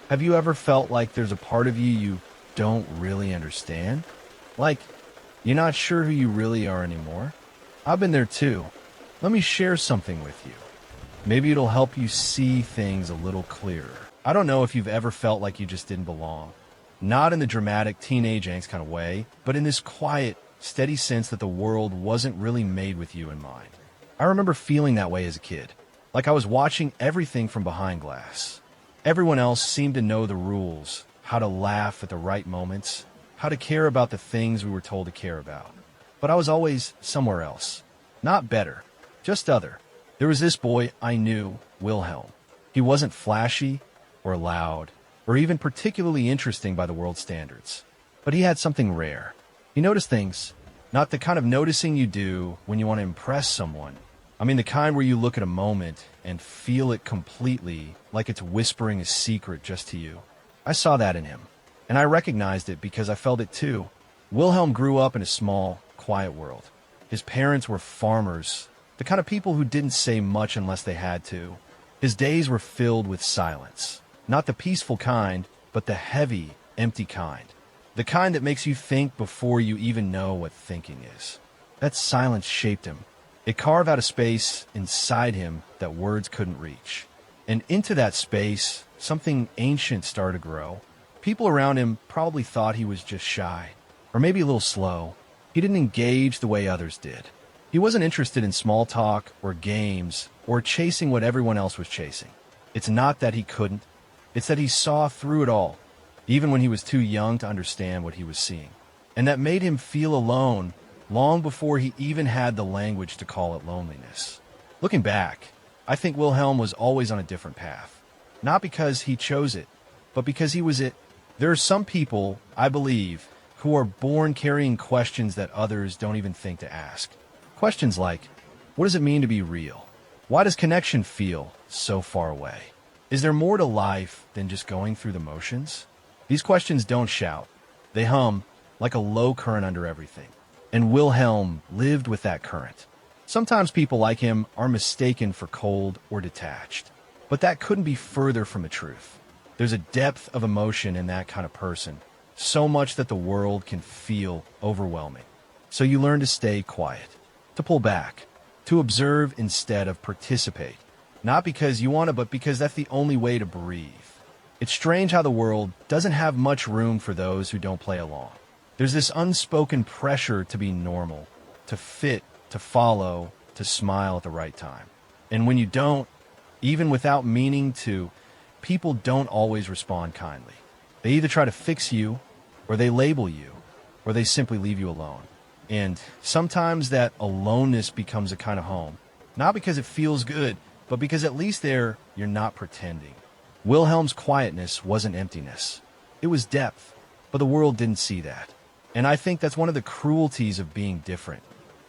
Have you ever felt like there's a part of you don't really understand? Like, you're not sure who you really are anymore? I've been there too. Let me share something with you. Maybe it'll help you see things a little clearer. I don't know if you've ever felt like you just didn't belong. Not in the dramatic teenage angst kind of way, but in this quiet, steady sense that the world wasn't really made with you in mind. I remember feeling that way as a kid, like I was watching everything from behind glass. Everyone else seemed to know the rules, how to laugh at the right moments, how to care about the things we were told to care about. But I was always somewhere else. Not better, just other. There was this boy I knew, Wilhelm. He wasn't flashy or loud or even particularly interesting by the world's standards. But he had something rare. He noticed things, not the kind of noticing you do when you want to impress someone. I mean the kind where you look at a moment and feel it completely, like it's whispering a secret just to you. I saw that in him, and I recognized it because I felt it too. Wilhelm grew up in a small, quiet world. His parents were farmers, the kind of people who didn't say much unless they had to. His days were filled with silence. Not the peaceful kind, but the heavy, empty kind. The kind that makes you think before you even know what thinking is. That silence shaped him. It carved out a space inside him that words couldn't reach. And into that space, something ancient started to grow. People around him probably thought he was just shy, or maybe a little slow. He didn't engage the way others did. He wasn't interested in small talk or games or chasing what everyone else was chasing. It's not that he couldn't. It's that he saw through it all, even when he was too young to understand what he was seeing. And that made him feel alone long before he even had the language to call it loneliness. Looking back, I think Wilhelm was always on a different path. Not because he chose it, but because he was it. There are some people, I believe, who are born carrying questions that others don't even think to ask. Questions like, what does it mean to be real? Why does connection feel so far away? Is there more to life than just going through the motions? These questions don't shout. They hum like a low current under everything. And Wilhelm lived with that current. Sometimes people like him are mistaken for cold or detached. But that couldn't be further from the truth. There's a depth of emotion in that kind of person, so much that the world can feel overwhelming. So you learn to stay quiet, to pull back, to observe instead of participate. Not because you want to, but because that's the only way to breathe. It's strange how the world doesn't have much room for those who don't play along. There's this unspoken pressure to be normal, to fit, to follow, to smile at the right time. And when you don't, even without meaning to, people don't always respond kindly. They either try to fix you, or they label you, or they simply leave you alone. And sometimes that aloneness becomes a kind of home. Not because it feels good, but because at least there, you're not pretending. Wilhelm's quietness wasn't emptiness. It was depth, but the world didn't see that. And I think that's one of the cruelties of being different.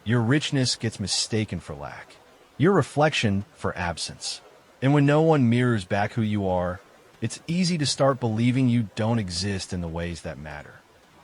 Your richness gets mistaken for lack. Your reflection for absence. And when no one mirrors back who you are, it's easy to start believing you don't exist in the ways that matter.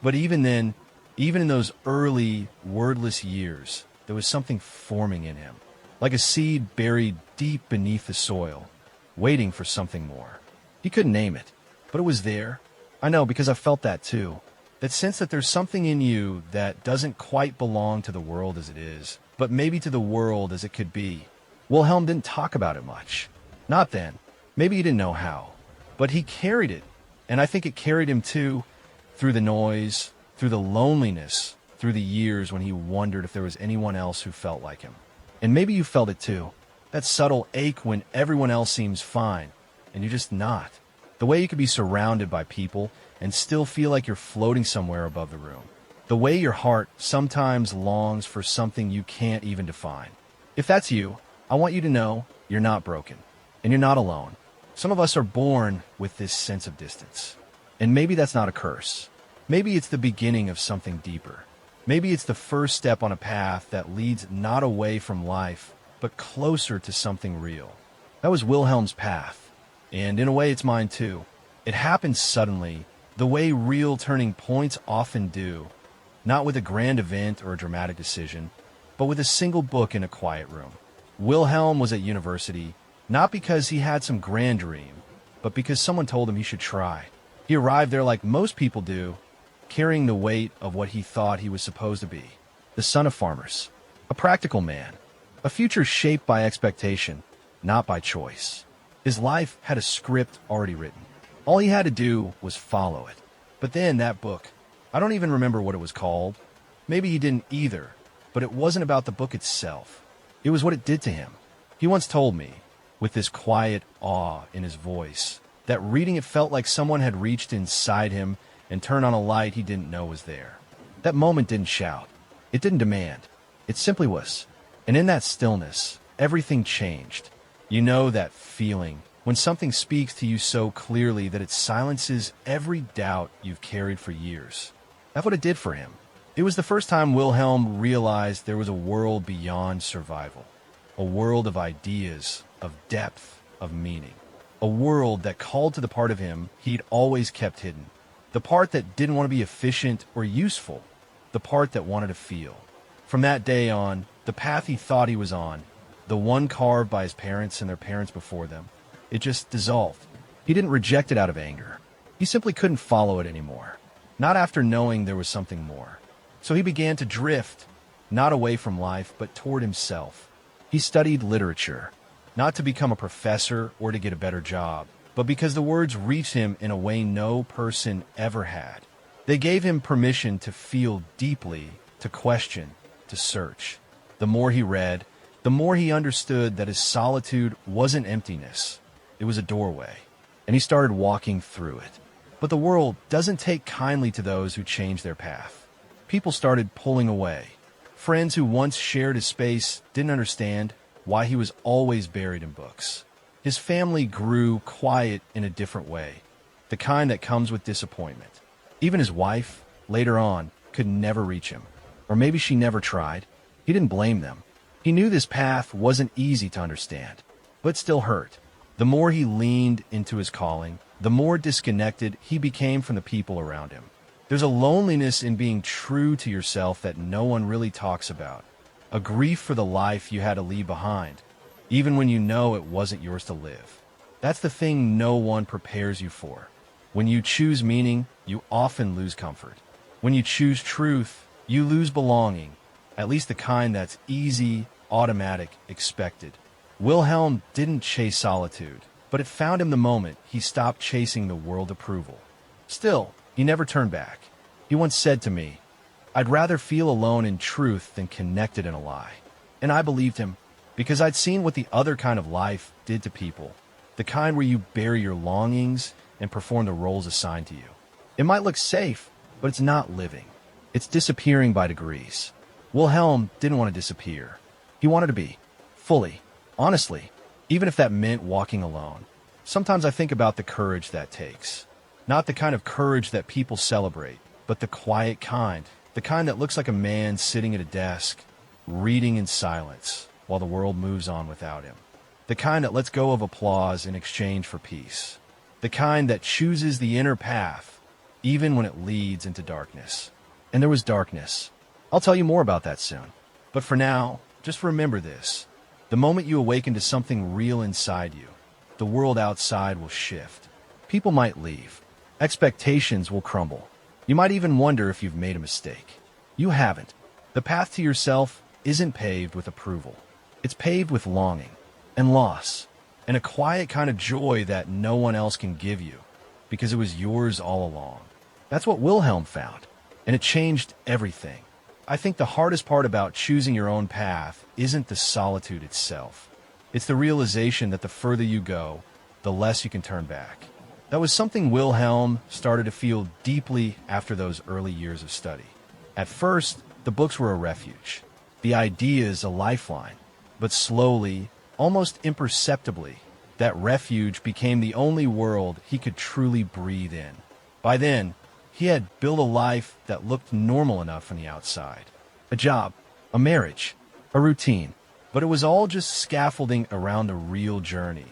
But even then, even in those early, wordless years, there was something forming in him, like a seed buried deep beneath the soil, waiting for something more. He couldn't name it, but it was there. I know because I felt that too. That sense that there's something in you that doesn't quite belong to the world as it is, but maybe to the world as it could be. Wilhelm didn't talk about it much. Not then. Maybe he didn't know how. But he carried it, and I think it carried him too, through the noise, through the loneliness, through the years when he wondered if there was anyone else who felt like him. And maybe you felt it too. That subtle ache when everyone else seems fine, and you're just not. The way you could be surrounded by people and still feel like you're floating somewhere above the room. The way your heart sometimes longs for something you can't even define. If that's you, I want you to know you're not broken, and you're not alone. Some of us are born with this sense of distance. And maybe that's not a curse. Maybe it's the beginning of something deeper. Maybe it's the first step on a path that leads not away from life, but closer to something real. That was Wilhelm's path. And in a way, it's mine too. It happened suddenly, the way real turning points often do. Not with a grand event or a dramatic decision, but with a single book in a quiet room. Wilhelm was at university, not because he had some grand dream, but because someone told him he should try. He arrived there like most people do, carrying the weight of what he thought he was supposed to be. The son of farmers. A practical man. A future shaped by expectation, not by choice. His life had a script already written. All he had to do was follow it. But then that book, I don't even remember what it was called. Maybe he didn't either, but it wasn't about the book itself. It was what it did to him. He once told me, with this quiet awe in his voice, that reading it felt like someone had reached inside him and turned on a light he didn't know was there. That moment didn't shout. It didn't demand. It simply was. And in that stillness, everything changed. You know that feeling when something speaks to you so clearly that it silences every doubt you've carried for years. That's what it did for him. It was the first time Wilhelm realized there was a world beyond survival. A world of ideas, of depth, of meaning. A world that called to the part of him he'd always kept hidden. The part that didn't want to be efficient or useful. The part that wanted to feel. From that day on, the path he thought he was on, the one carved by his parents and their parents before them, it just dissolved. He didn't reject it out of anger. He simply couldn't follow it anymore. Not after knowing there was something more. So he began to drift, not away from life, but toward himself. He studied literature, not to become a professor or to get a better job, but because the words reached him in a way no person ever had. They gave him permission to feel deeply, to question, to search. The more he read, the more he understood that his solitude wasn't emptiness. It was a doorway, and he started walking through it. But the world doesn't take kindly to those who change their path. People started pulling away. Friends who once shared his space didn't understand why he was always buried in books. His family grew quiet in a different way, the kind that comes with disappointment. Even his wife, later on, could never reach him. Or maybe she never tried. He didn't blame them. He knew this path wasn't easy to understand, but still hurt. The more he leaned into his calling, the more disconnected he became from the people around him. There's a loneliness in being true to yourself that no one really talks about. A grief for the life you had to leave behind, even when you know it wasn't yours to live. That's the thing no one prepares you for. When you choose meaning, you often lose comfort. When you choose truth, you lose belonging, at least the kind that's easy, automatic, expected. Wilhelm didn't chase solitude, but it found him the moment he stopped chasing the world approval. Still, he never turned back. He once said to me, "I'd rather feel alone in truth than connected in a lie." And I believed him, because I'd seen what the other kind of life did to people, the kind where you bury your longings and perform the roles assigned to you. It might look safe, but it's not living. It's disappearing by degrees. Wilhelm didn't want to disappear. He wanted to be, fully, honestly, even if that meant walking alone. Sometimes I think about the courage that takes. Not the kind of courage that people celebrate, but the quiet kind, the kind that looks like a man sitting at a desk, reading in silence while the world moves on without him. The kind that lets go of applause in exchange for peace. The kind that chooses the inner path, even when it leads into darkness. And there was darkness. I'll tell you more about that soon. But for now, just remember this. The moment you awaken to something real inside you, the world outside will shift. People might leave. Expectations will crumble. You might even wonder if you've made a mistake. You haven't. The path to yourself isn't paved with approval. It's paved with longing and loss and a quiet kind of joy that no one else can give you because it was yours all along. That's what Wilhelm found, and it changed everything. I think the hardest part about choosing your own path isn't the solitude itself. It's the realization that the further you go, the less you can turn back. That was something Wilhelm started to feel deeply after those early years of study. At first, the books were a refuge, the ideas a lifeline, but slowly, almost imperceptibly, that refuge became the only world he could truly breathe in. By then, he had built a life that looked normal enough on the outside. A job, a marriage, a routine. But it was all just scaffolding around the real journey,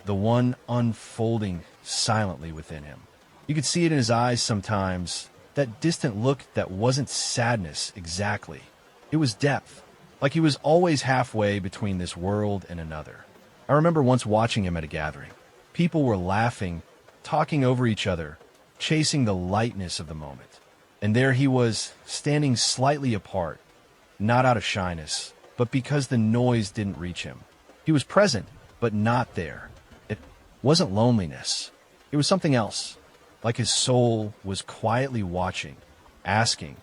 the one unfolding silently within him. You could see it in his eyes sometimes, that distant look that wasn't sadness exactly. It was depth, like he was always halfway between this world and another. I remember once watching him at a gathering. People were laughing, talking over each other, chasing the lightness of the moment. And there he was, standing slightly apart, not out of shyness, but because the noise didn't reach him. He was present, but not there. It wasn't loneliness. It was something else. Like his soul was quietly watching, asking,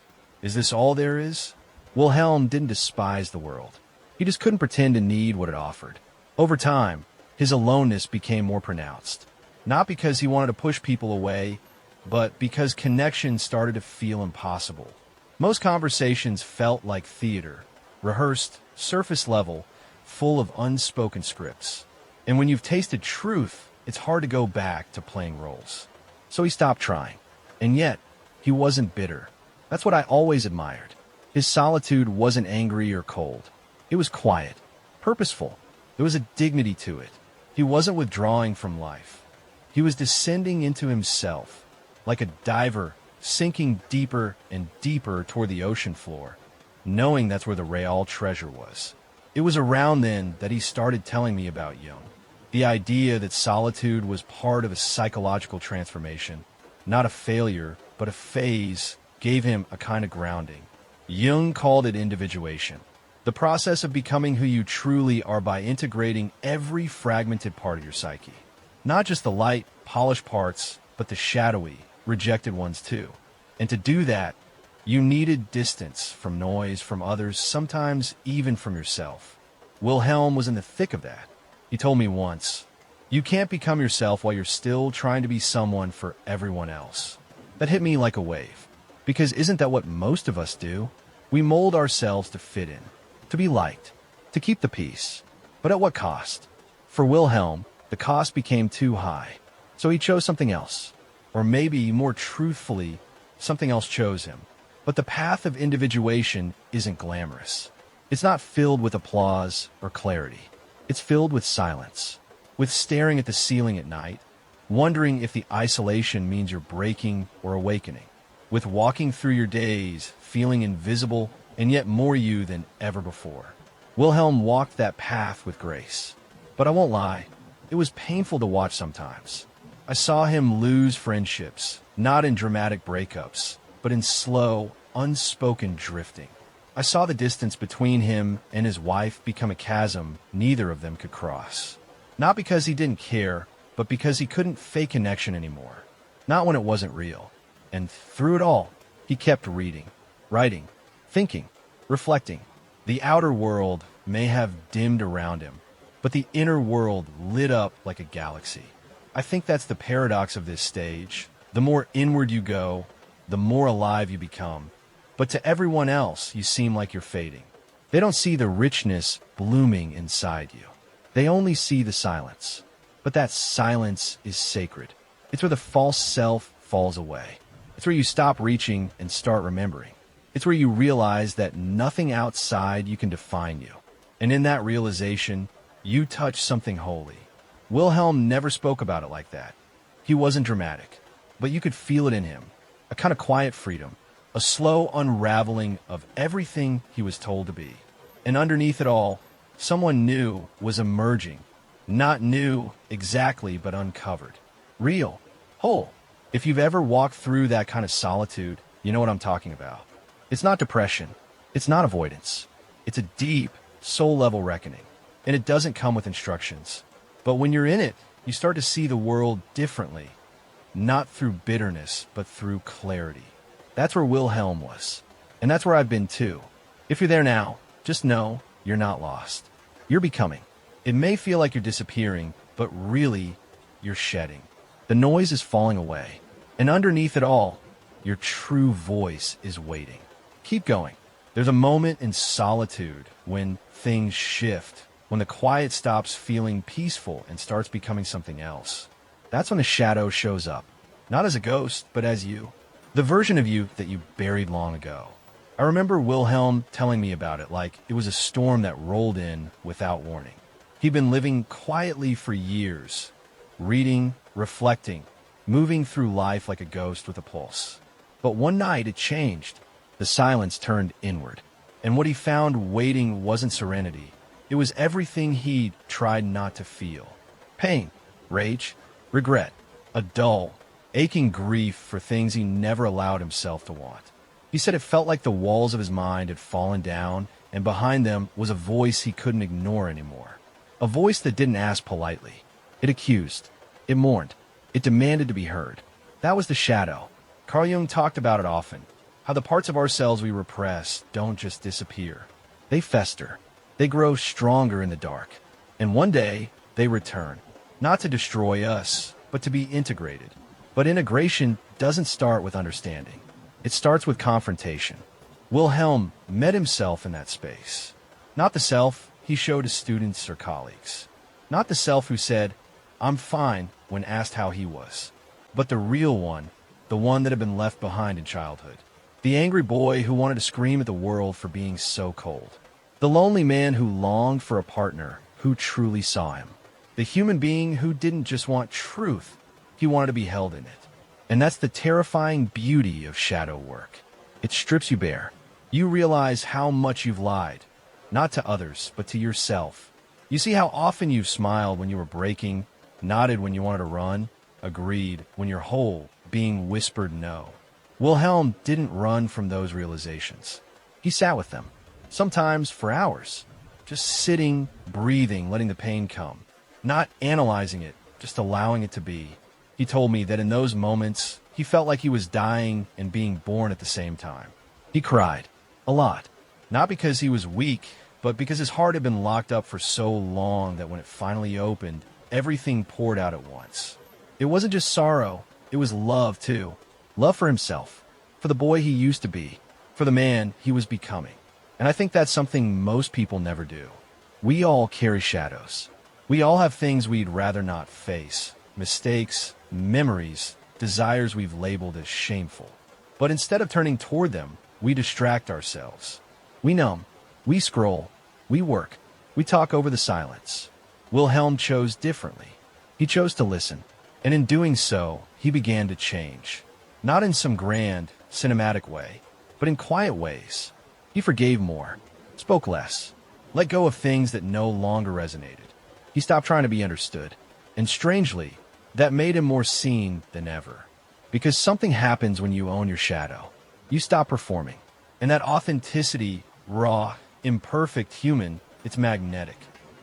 "Is this all there is?" Wilhelm didn't despise the world. He just couldn't pretend to need what it offered. Over time, his aloneness became more pronounced. Not because he wanted to push people away, but because connection started to feel impossible. Most conversations felt like theater, rehearsed, surface level, full of unspoken scripts. And when you've tasted truth, it's hard to go back to playing roles. So he stopped trying. And yet, he wasn't bitter. That's what I always admired. His solitude wasn't angry or cold. It was quiet, purposeful. There was a dignity to it. He wasn't withdrawing from life. He was descending into himself, like a diver sinking deeper and deeper toward the ocean floor, knowing that's where the real treasure was. It was around then that he started telling me about Jung. The idea that solitude was part of a psychological transformation, not a failure, but a phase, gave him a kind of grounding. Jung called it individuation, the process of becoming who you truly are by integrating every fragmented part of your psyche. Not just the light, polished parts, but the shadowy, rejected ones too. And to do that, you needed distance from noise, from others, sometimes even from yourself. Wilhelm was in the thick of that. He told me once, "You can't become yourself while you're still trying to be someone for everyone else." That hit me like a wave. Because isn't that what most of us do? We mold ourselves to fit in, to be liked, to keep the peace. But at what cost? For Wilhelm, the cost became too high. So he chose something else. Or maybe, more truthfully, something else chose him. But the path of individuation isn't glamorous. It's not filled with applause or clarity. It's filled with silence, with staring at the ceiling at night, wondering if the isolation means you're breaking or awakening, with walking through your days, feeling invisible and yet more you than ever before. Wilhelm walked that path with grace. But I won't lie, it was painful to watch sometimes. I saw him lose friendships, not in dramatic breakups, but in slow, unspoken drifting. I saw the distance between him and his wife become a chasm neither of them could cross. Not because he didn't care, but because he couldn't fake connection anymore. Not when it wasn't real. And through it all, he kept reading, writing, thinking, reflecting. The outer world may have dimmed around him, but the inner world lit up like a galaxy. I think that's the paradox of this stage. The more inward you go, the more alive you become. But to everyone else, you seem like you're fading. They don't see the richness blooming inside you. They only see the silence. But that silence is sacred. It's where the false self falls away. It's where you stop reaching and start remembering. It's where you realize that nothing outside you can define you. And in that realization, you touch something holy. Wilhelm never spoke about it like that. He wasn't dramatic, but you could feel it in him. A kind of quiet freedom. A slow unraveling of everything he was told to be. And underneath it all, someone new was emerging. Not new exactly, but uncovered. Real. Whole. If you've ever walked through that kind of solitude, you know what I'm talking about. It's not depression. It's not avoidance. It's a deep, soul-level reckoning. And it doesn't come with instructions. But when you're in it, you start to see the world differently. Not through bitterness, but through clarity. That's where Wilhelm was. And that's where I've been too. If you're there now, just know you're not lost. You're becoming. It may feel like you're disappearing, but really, you're shedding. The noise is falling away. And underneath it all, your true voice is waiting. Keep going. There's a moment in solitude when things shift, when the quiet stops feeling peaceful and starts becoming something else. That's when the shadow shows up. Not as a ghost, but as you. The version of you that you buried long ago. I remember Wilhelm telling me about it like it was a storm that rolled in without warning. He'd been living quietly for years, reading, reflecting, moving through life like a ghost with a pulse. But one night it changed. The silence turned inward. And what he found waiting wasn't serenity. It was everything he'd tried not to feel. Pain, rage, regret, a dull, aching grief for things he never allowed himself to want. He said it felt like the walls of his mind had fallen down, and behind them was a voice he couldn't ignore anymore. A voice that didn't ask politely. It accused. It mourned. It demanded to be heard. That was the shadow. Carl Jung talked about it often. How the parts of ourselves we repress don't just disappear. They fester. They grow stronger in the dark. And one day, they return. Not to destroy us, but to be integrated. But integration doesn't start with understanding. It starts with confrontation. Wilhelm met himself in that space. Not the self he showed his students or colleagues. Not the self who said, "I'm fine," when asked how he was. But the real one, the one that had been left behind in childhood. The angry boy who wanted to scream at the world for being so cold. The lonely man who longed for a partner who truly saw him. The human being who didn't just want truth, he wanted to be held in it. And that's the terrifying beauty of shadow work. It strips you bare. You realize how much you've lied, not to others, but to yourself. You see how often you've smiled when you were breaking, nodded when you wanted to run, agreed when you're whole, being whispered no. Wilhelm didn't run from those realizations. He sat with them, sometimes for hours, just sitting, breathing, letting the pain come, not analyzing it, just allowing it to be. He told me that in those moments, he felt like he was dying and being born at the same time. He cried, a lot, not because he was weak, but because his heart had been locked up for so long that when it finally opened, everything poured out at once. It wasn't just sorrow, it was love too. Love for himself, for the boy he used to be, for the man he was becoming. And I think that's something most people never do. We all carry shadows. We all have things we'd rather not face, mistakes, memories, desires we've labeled as shameful. But instead of turning toward them, we distract ourselves. We numb, we scroll, we work, we talk over the silence. Wilhelm chose differently. He chose to listen, and in doing so, he began to change. Not in some grand, cinematic way, but in quiet ways. He forgave more, spoke less, let go of things that no longer resonated. He stopped trying to be understood, and strangely, that made him more seen than ever. Because something happens when you own your shadow. You stop performing. And that authenticity, raw, imperfect human, it's magnetic.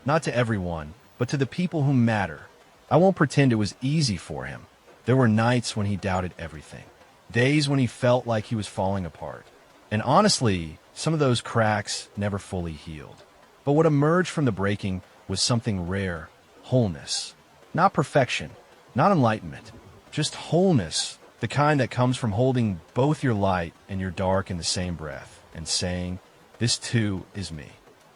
Not to everyone, but to the people who matter. I won't pretend it was easy for him. There were nights when he doubted everything. Days when he felt like he was falling apart. And honestly, some of those cracks never fully healed. But what emerged from the breaking was something rare, wholeness. Not perfection, not enlightenment, just wholeness. The kind that comes from holding both your light and your dark in the same breath and saying, this too is me.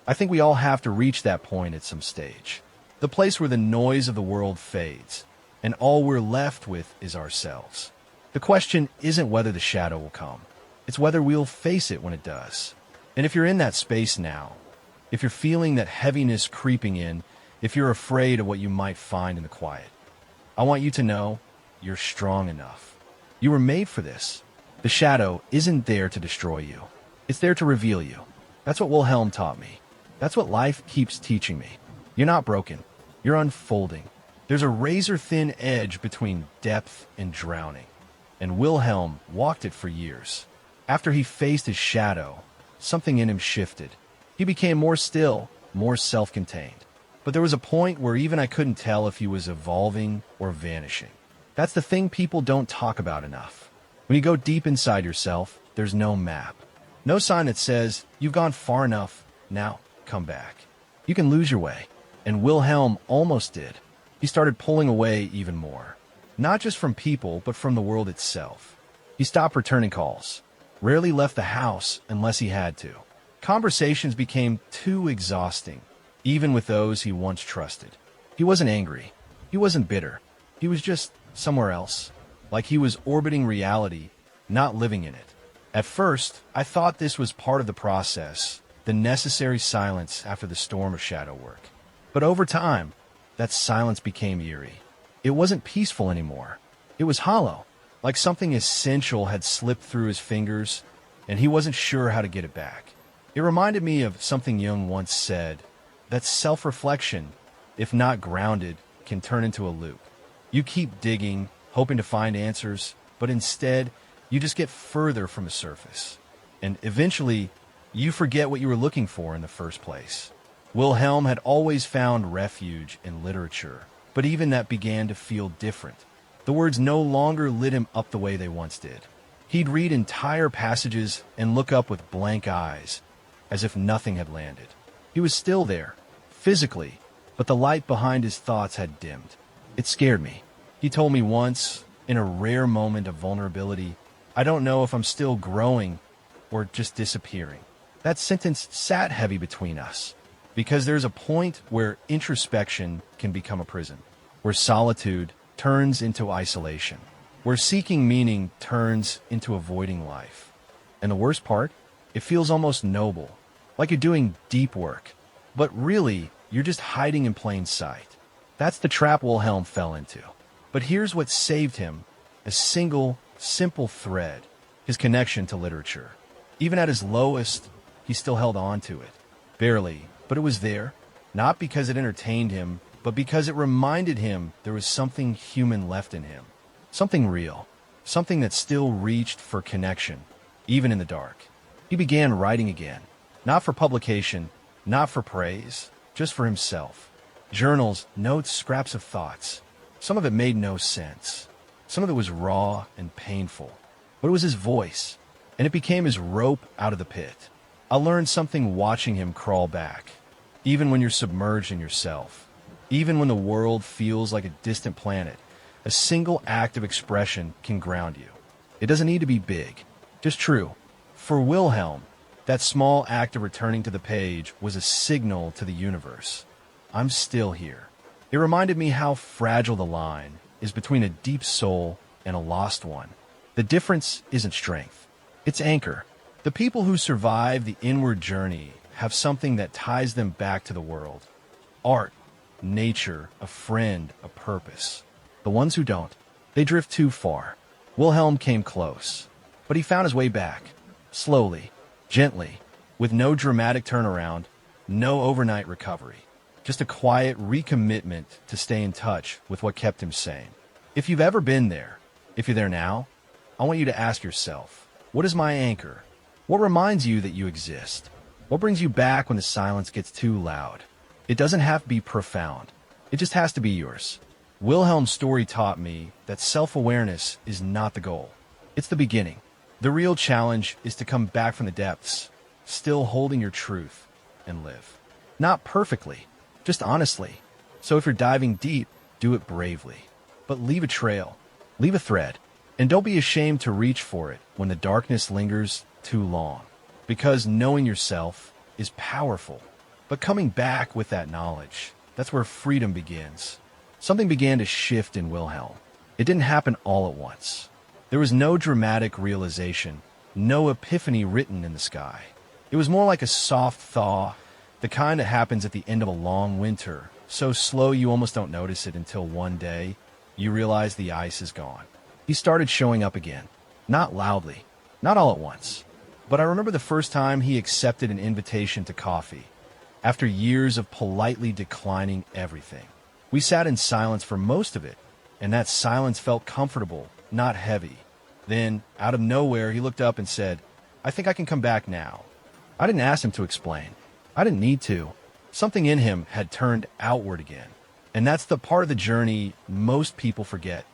I think we all have to reach that point at some stage. The place where the noise of the world fades and all we're left with is ourselves. The question isn't whether the shadow will come. It's whether we'll face it when it does. And if you're in that space now, if you're feeling that heaviness creeping in, if you're afraid of what you might find in the quiet, I want you to know you're strong enough. You were made for this. The shadow isn't there to destroy you. It's there to reveal you. That's what Wilhelm taught me. That's what life keeps teaching me. You're not broken. You're unfolding. There's a razor-thin edge between depth and drowning. And Wilhelm walked it for years. After he faced his shadow, something in him shifted. He became more still, more self-contained. But there was a point where even I couldn't tell if he was evolving or vanishing. That's the thing people don't talk about enough. When you go deep inside yourself, there's no map. No sign that says, you've gone far enough, now come back. You can lose your way. And Wilhelm almost did. He started pulling away even more. Not just from people, but from the world itself. He stopped returning calls. Rarely left the house unless he had to. Conversations became too exhausting, even with those he once trusted. He wasn't angry. He wasn't bitter. He was just somewhere else, like he was orbiting reality, not living in it. At first, I thought this was part of the process, the necessary silence after the storm of shadow work. But over time, that silence became eerie. It wasn't peaceful anymore. It was hollow, like something essential had slipped through his fingers, and he wasn't sure how to get it back. It reminded me of something Jung once said, that self-reflection, if not grounded, can turn into a loop. You keep digging, hoping to find answers, but instead, you just get further from the surface. And eventually, you forget what you were looking for in the first place. Wilhelm had always found refuge in literature, but even that began to feel different. The words no longer lit him up the way they once did. He'd read entire passages and look up with blank eyes, as if nothing had landed. He was still there, physically, but the light behind his thoughts had dimmed. It scared me. He told me once, in a rare moment of vulnerability, "I don't know if I'm still growing or just disappearing." That sentence sat heavy between us, because there's a point where introspection can become a prison, where solitude turns into isolation, where seeking meaning turns into avoiding life. And the worst part, it feels almost noble, like you're doing deep work, but really, you're just hiding in plain sight. That's the trap Wilhelm fell into. But here's what saved him: a single, simple thread: his connection to literature. Even at his lowest, he still held on to it. Barely, but it was there. Not because it entertained him, but because it reminded him there was something human left in him. Something real. Something that still reached for connection, even in the dark. He began writing again. Not for publication, not for praise, just for himself. Journals, notes, scraps of thoughts. Some of it made no sense. Some of it was raw and painful. But it was his voice, and it became his rope out of the pit. I learned something watching him crawl back. Even when you're submerged in yourself, even when the world feels like a distant planet, a single act of expression can ground you. It doesn't need to be big, just true. For Wilhelm, that small act of returning to the page was a signal to the universe. I'm still here. It reminded me how fragile the line is between a deep soul and a lost one. The difference isn't strength, it's anchor. The people who survive the inward journey have something that ties them back to the world. Art, nature, a friend, a purpose. The ones who don't, they drift too far. Wilhelm came close, but he found his way back. Slowly, gently, with no dramatic turnaround, no overnight recovery. Just a quiet recommitment to stay in touch with what kept him sane. If you've ever been there, if you're there now, I want you to ask yourself, what is my anchor? What reminds you that you exist? What brings you back when the silence gets too loud? It doesn't have to be profound. It just has to be yours. Wilhelm's story taught me that self-awareness is not the goal. It's the beginning. The real challenge is to come back from the depths, still holding your truth, and live. Not perfectly, just honestly. So if you're diving deep, do it bravely. But leave a trail, leave a thread, and don't be ashamed to reach for it when the darkness lingers too long. Because knowing yourself is powerful. But coming back with that knowledge, that's where freedom begins. Something began to shift in Wilhelm. It didn't happen all at once. There was no dramatic realization, no epiphany written in the sky. It was more like a soft thaw, the kind that happens at the end of a long winter, so slow you almost don't notice it until one day you realize the ice is gone. He started showing up again. Not loudly, not all at once. But I remember the first time he accepted an invitation to coffee, after years of politely declining everything. We sat in silence for most of it, and that silence felt comfortable, not heavy. Then, out of nowhere, he looked up and said, "I think I can come back now." I didn't ask him to explain. I didn't need to. Something in him had turned outward again. And that's the part of the journey most people forget,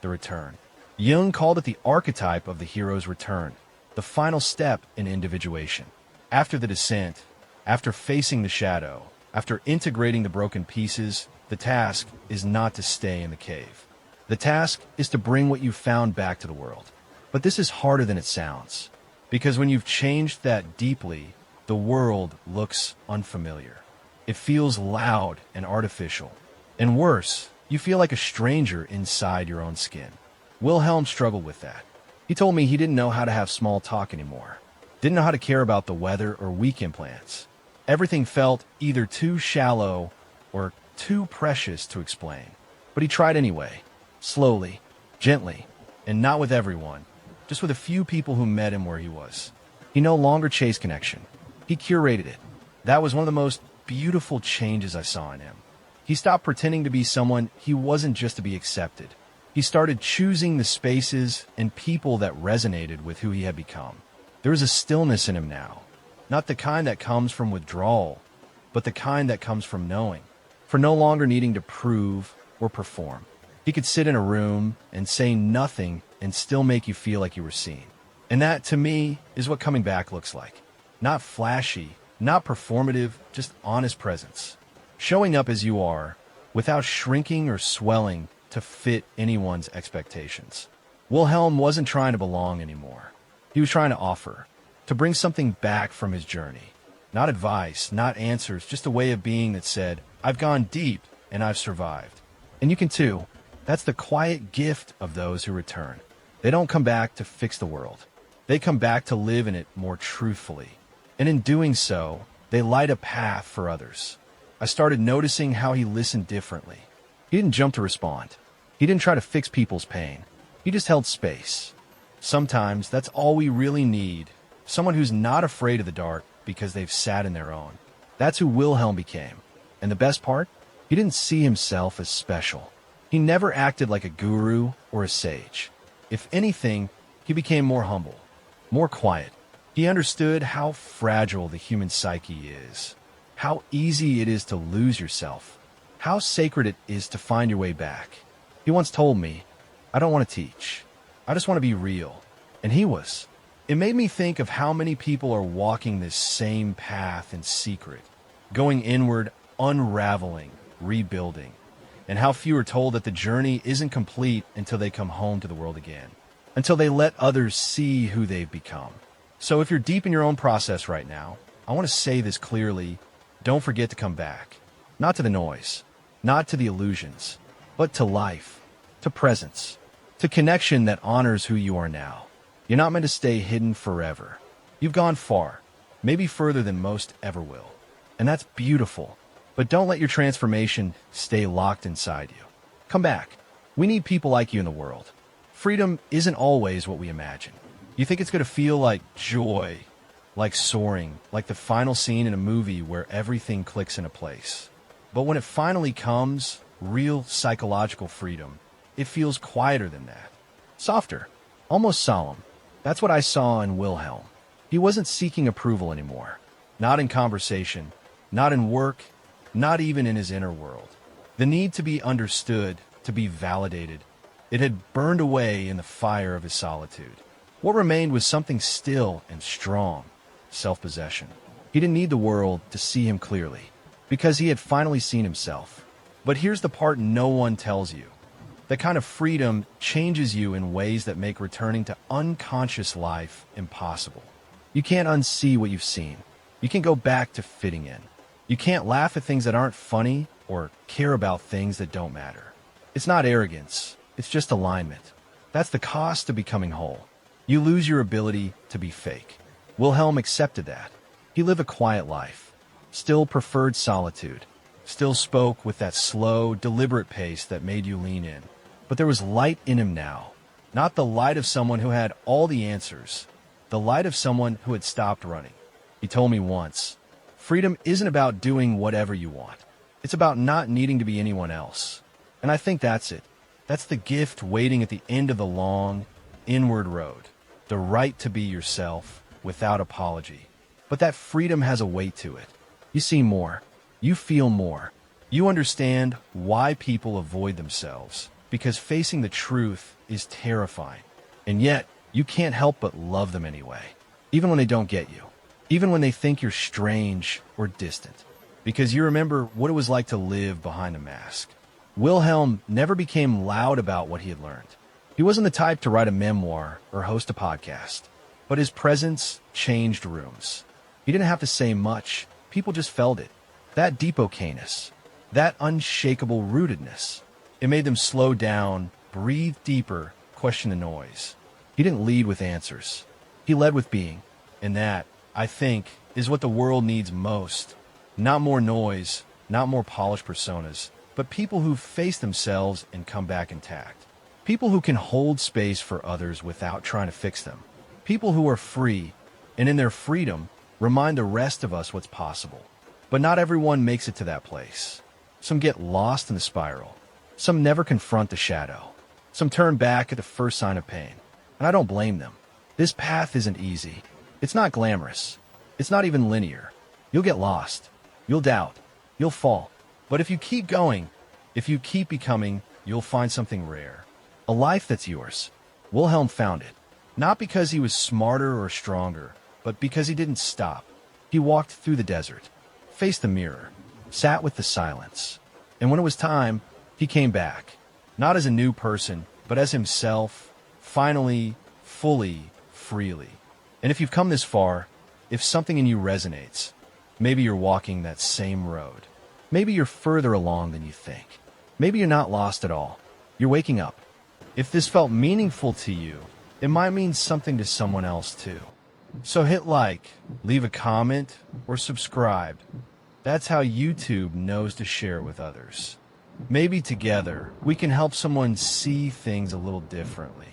the return. Jung called it the archetype of the hero's return, the final step in individuation. After the descent, after facing the shadow, after integrating the broken pieces, the task is not to stay in the cave. The task is to bring what you found back to the world. But this is harder than it sounds, because when you've changed that deeply, the world looks unfamiliar. It feels loud and artificial. And worse, you feel like a stranger inside your own skin. Wilhelm struggled with that. He told me he didn't know how to have small talk anymore. Didn't know how to care about the weather or weekend plans. Everything felt either too shallow or too precious to explain. But he tried anyway, slowly, gently, and not with everyone, just with a few people who met him where he was. He no longer chased connection. He curated it. That was one of the most beautiful changes I saw in him. He He stopped pretending to be someone he wasn't just to be accepted. He started choosing the spaces and people that resonated with who he had become. There was a stillness in him now, not the kind that comes from withdrawal, but the kind that comes from knowing, for no longer needing to prove or perform. He could sit in a room and say nothing and still make you feel like you were seen. And that, to me, is what coming back looks like. Not flashy, not performative, just honest presence. Showing up as you are, without shrinking or swelling to fit anyone's expectations. Wilhelm wasn't trying to belong anymore. He was trying to offer, to bring something back from his journey. Not advice, not answers, just a way of being that said, I've gone deep and I've survived. And you can too. That's the quiet gift of those who return. They don't come back to fix the world. They come back to live in it more truthfully. And in doing so, they light a path for others. I started noticing how he listened differently. He didn't jump to respond. He didn't try to fix people's pain. He just held space. Sometimes that's all we really need. Someone who's not afraid of the dark because they've sat in their own. That's who Wilhelm became. And the best part? He didn't see himself as special. He never acted like a guru or a sage. If anything, he became more humble, more quiet. He understood how fragile the human psyche is, how easy it is to lose yourself, how sacred it is to find your way back. He once told me, I don't want to teach. I just want to be real. And he was. It made me think of how many people are walking this same path in secret, going inward, unraveling, rebuilding, and how few are told that the journey isn't complete until they come home to the world again, until they let others see who they've become. So if you're deep in your own process right now, I want to say this clearly, don't forget to come back. Not to the noise, not to the illusions, but to life, to presence, to connection that honors who you are now. You're not meant to stay hidden forever. You've gone far, maybe further than most ever will. And that's beautiful. But don't let your transformation stay locked inside you. Come back. We need people like you in the world. Freedom isn't always what we imagine. You think it's going to feel like joy, like soaring, like the final scene in a movie where everything clicks into place. But when it finally comes, real psychological freedom, it feels quieter than that. Softer, almost solemn. That's what I saw in Wilhelm. He wasn't seeking approval anymore. Not in conversation, not in work, not even in his inner world. The need to be understood, to be validated, it had burned away in the fire of his solitude. What remained was something still and strong, self-possession. He didn't need the world to see him clearly, because he had finally seen himself. But here's the part no one tells you. That kind of freedom changes you in ways that make returning to unconscious life impossible. You can't unsee what you've seen. You can go back to fitting in. You can't laugh at things that aren't funny or care about things that don't matter. It's not arrogance. It's just alignment. That's the cost of becoming whole. You lose your ability to be fake. Wilhelm accepted that. He lived a quiet life, still preferred solitude, still spoke with that slow, deliberate pace that made you lean in. But there was light in him now, not the light of someone who had all the answers, the light of someone who had stopped running. He told me once, freedom isn't about doing whatever you want. It's about not needing to be anyone else. And I think that's it. That's the gift waiting at the end of the long, inward road. The right to be yourself without apology. But that freedom has a weight to it. You see more. You feel more. You understand why people avoid themselves. Because facing the truth is terrifying. And yet, you can't help but love them anyway. Even when they don't get you. Even when they think you're strange or distant. Because you remember what it was like to live behind a mask. Wilhelm never became loud about what he had learned. He wasn't the type to write a memoir or host a podcast. But his presence changed rooms. He didn't have to say much. People just felt it. That deep okayness. That unshakable rootedness. It made them slow down, breathe deeper, question the noise. He didn't lead with answers. He led with being. And that, I think, is what the world needs most. Not more noise, not more polished personas, but people who face themselves and come back intact. People who can hold space for others without trying to fix them. People who are free, and in their freedom, remind the rest of us what's possible. But not everyone makes it to that place. Some get lost in the spiral. Some never confront the shadow. Some turn back at the first sign of pain. And I don't blame them. This path isn't easy. It's not glamorous. It's not even linear. You'll get lost. You'll doubt. You'll fall. But if you keep going, if you keep becoming, you'll find something rare. A life that's yours. Wilhelm found it. Not because he was smarter or stronger, but because he didn't stop. He walked through the desert, faced the mirror, sat with the silence. And when it was time, he came back. Not as a new person, but as himself, finally, fully, freely. And if you've come this far, if something in you resonates, maybe you're walking that same road. Maybe you're further along than you think. Maybe you're not lost at all. You're waking up. If this felt meaningful to you, it might mean something to someone else too. So hit like, leave a comment, or subscribe. That's how YouTube knows to share it with others. Maybe together, we can help someone see things a little differently.